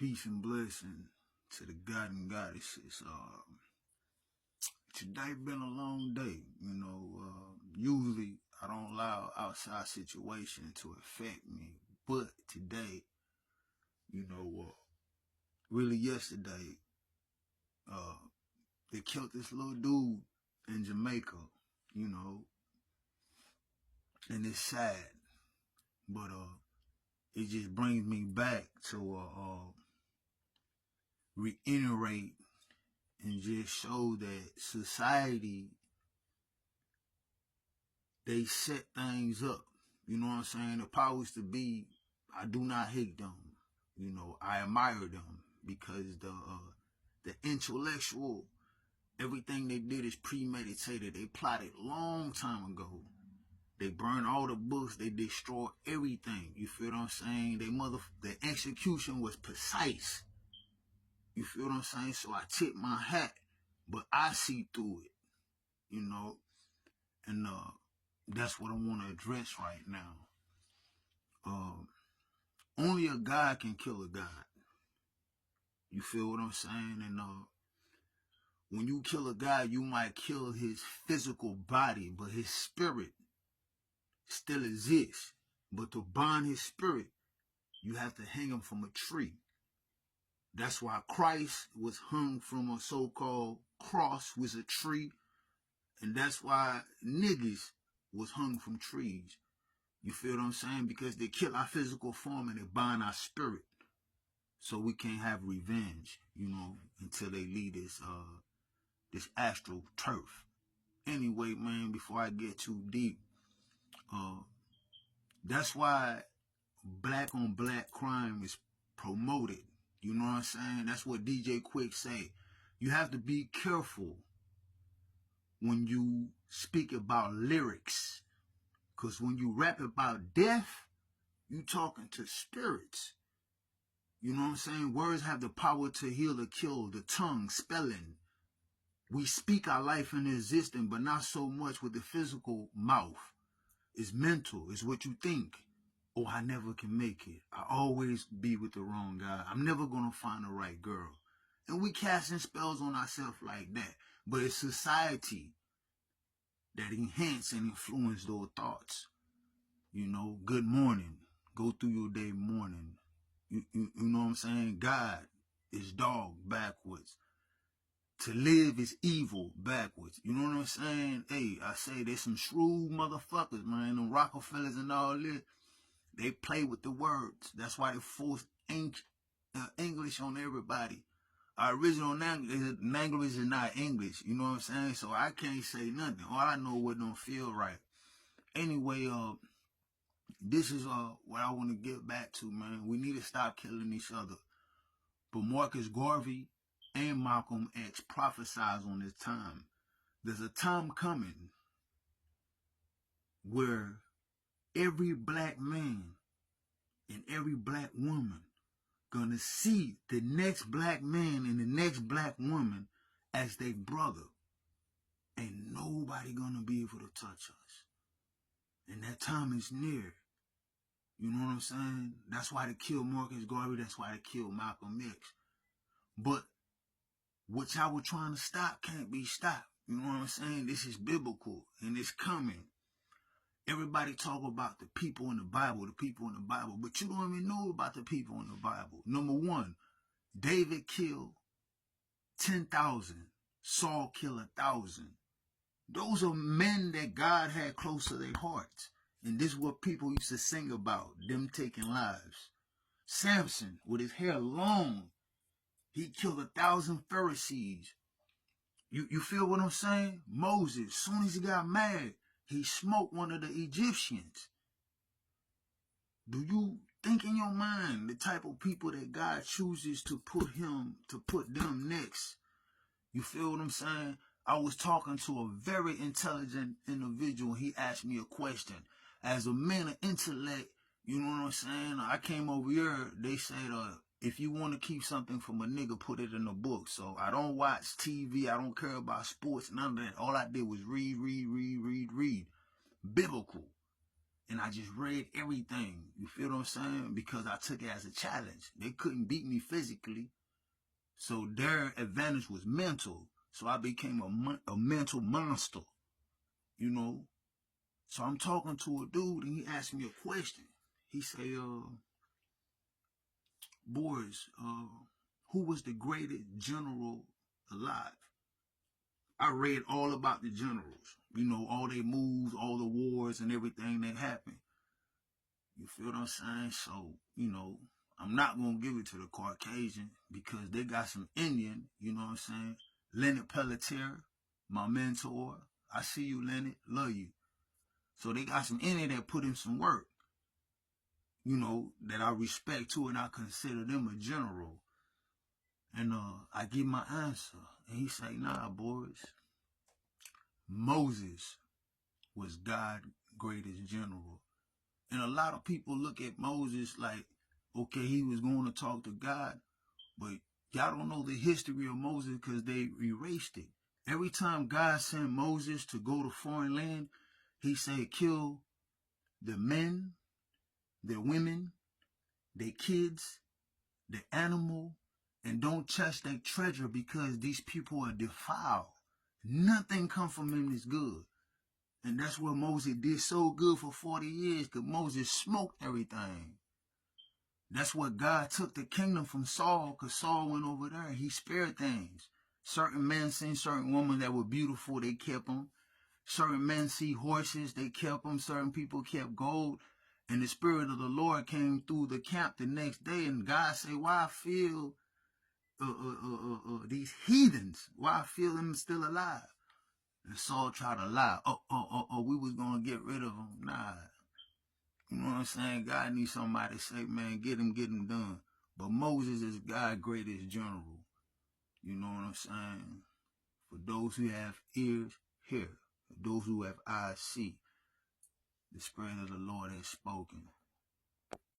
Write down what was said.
Peace and blessing to the God and goddesses. Today been a long day. Usually I don't allow outside situation to affect me, but today, really yesterday, they killed this little dude in Jamaica, and it's sad, but it just brings me back to reiterate and just show that society, they set things up. You know what I'm saying? The powers to be, I do not hate them. I admire them because the intellectual, everything they did is premeditated. They plotted long time ago. They burned all the books. They destroyed everything. You feel what I'm saying? The execution was precise. You feel what I'm saying? So I tip my hat, but I see through it, and that's what I want to address right now. Only a God can kill a God. You feel what I'm saying? And when you kill a God, you might kill his physical body, but his spirit still exists. But to bind his spirit, you have to hang him from a tree. That's why Christ was hung from a so-called cross, was a tree. And that's why niggas was hung from trees. You feel what I'm saying? Because they kill our physical form and they bind our spirit. So we can't have revenge, until they leave this astral turf. Anyway, man, before I get too deep, that's why black on black crime is promoted. You know what I'm saying? That's what DJ Quick say. You have to be careful when you speak about lyrics. Because when you rap about death, you talking to spirits. You know what I'm saying? Words have the power to heal or kill. The tongue, spelling. We speak our life into existence, but not so much with the physical mouth. It's mental. It's what you think. Oh, I never can make it. I always be with the wrong guy. I'm never going to find the right girl. And we casting spells on ourselves like that. But it's society that enhance and influence those thoughts. Good morning. Go through your day morning. You know what I'm saying? God is dog backwards. To live is evil backwards. You know what I'm saying? Hey, I say there's some shrewd motherfuckers, man. Them Rockefellers and all this. They play with the words. That's why they force English on everybody. Our original language is not English. You know what I'm saying? So I can't say nothing. All I know what don't feel right. Anyway, this is what I want to get back to, man. We need to stop killing each other. But Marcus Garvey and Malcolm X prophesied on this time. There's a time coming where every black man and every black woman gonna see the next black man and the next black woman as their brother. Ain't nobody gonna be able to touch us. And that time is near. You know what I'm saying? That's why they killed Marcus Garvey. That's why they killed Malcolm X. But what y'all were trying to stop can't be stopped. You know what I'm saying? This is biblical and it's coming. Everybody talk about the people in the Bible, but you don't even know about the people in the Bible. Number one, David killed 10,000. Saul killed 1,000. Those are men that God had close to their hearts. And this is what people used to sing about, them taking lives. Samson, with his hair long, he killed 1,000 Pharisees. You feel what I'm saying? Moses, as soon as he got mad, he smoked one of the Egyptians. Do you think in your mind the type of people that God chooses to put them next? You feel what I'm saying? I was talking to a very intelligent individual. He asked me a question. As a man of intellect, you know what I'm saying? I came over here, they said, if you want to keep something from a nigga, put it in a book. So I don't watch TV. I don't care about sports, none of that. All I did was read. Biblical. And I just read everything. You feel what I'm saying? Because I took it as a challenge. They couldn't beat me physically. So their advantage was mental. So I became a mental monster, you know. So I'm talking to a dude and he asked me a question. He say, Boris, who was the greatest general alive? I read all about the generals, you know, all their moves, all the wars and everything that happened. You feel what I'm saying? So, you know, I'm not going to give it to the Caucasian because they got some Indian, you know what I'm saying? Leonard Pelletier, my mentor. I see you, Leonard. Love you. So they got some Indian that put in some work, you know, that I respect too, and I consider them a general. And I give my answer. And he say, nah, boys. Moses was God's greatest general. And a lot of people look at Moses like, okay, he was going to talk to God, but y'all don't know the history of Moses because they erased it. Every time God sent Moses to go to foreign land, he said, kill the men, the women, the kids, the animal, and don't touch their treasure because these people are defiled. Nothing come from them is good. And that's what Moses did so good for 40 years because Moses smoked everything. That's what God took the kingdom from Saul because Saul went over there. He spared things. Certain men seen certain women that were beautiful, they kept them. Certain men see horses, they kept them. Certain people kept gold. And the Spirit of the Lord came through the camp the next day. And God said, why I feel these heathens? Why I feel them still alive? And Saul tried to lie. We was going to get rid of them. Nah. You know what I'm saying? God needs somebody to say, man, get him done. But Moses is God's greatest general. You know what I'm saying? For those who have ears, hear. For those who have eyes, see. The Spirit of the Lord has spoken.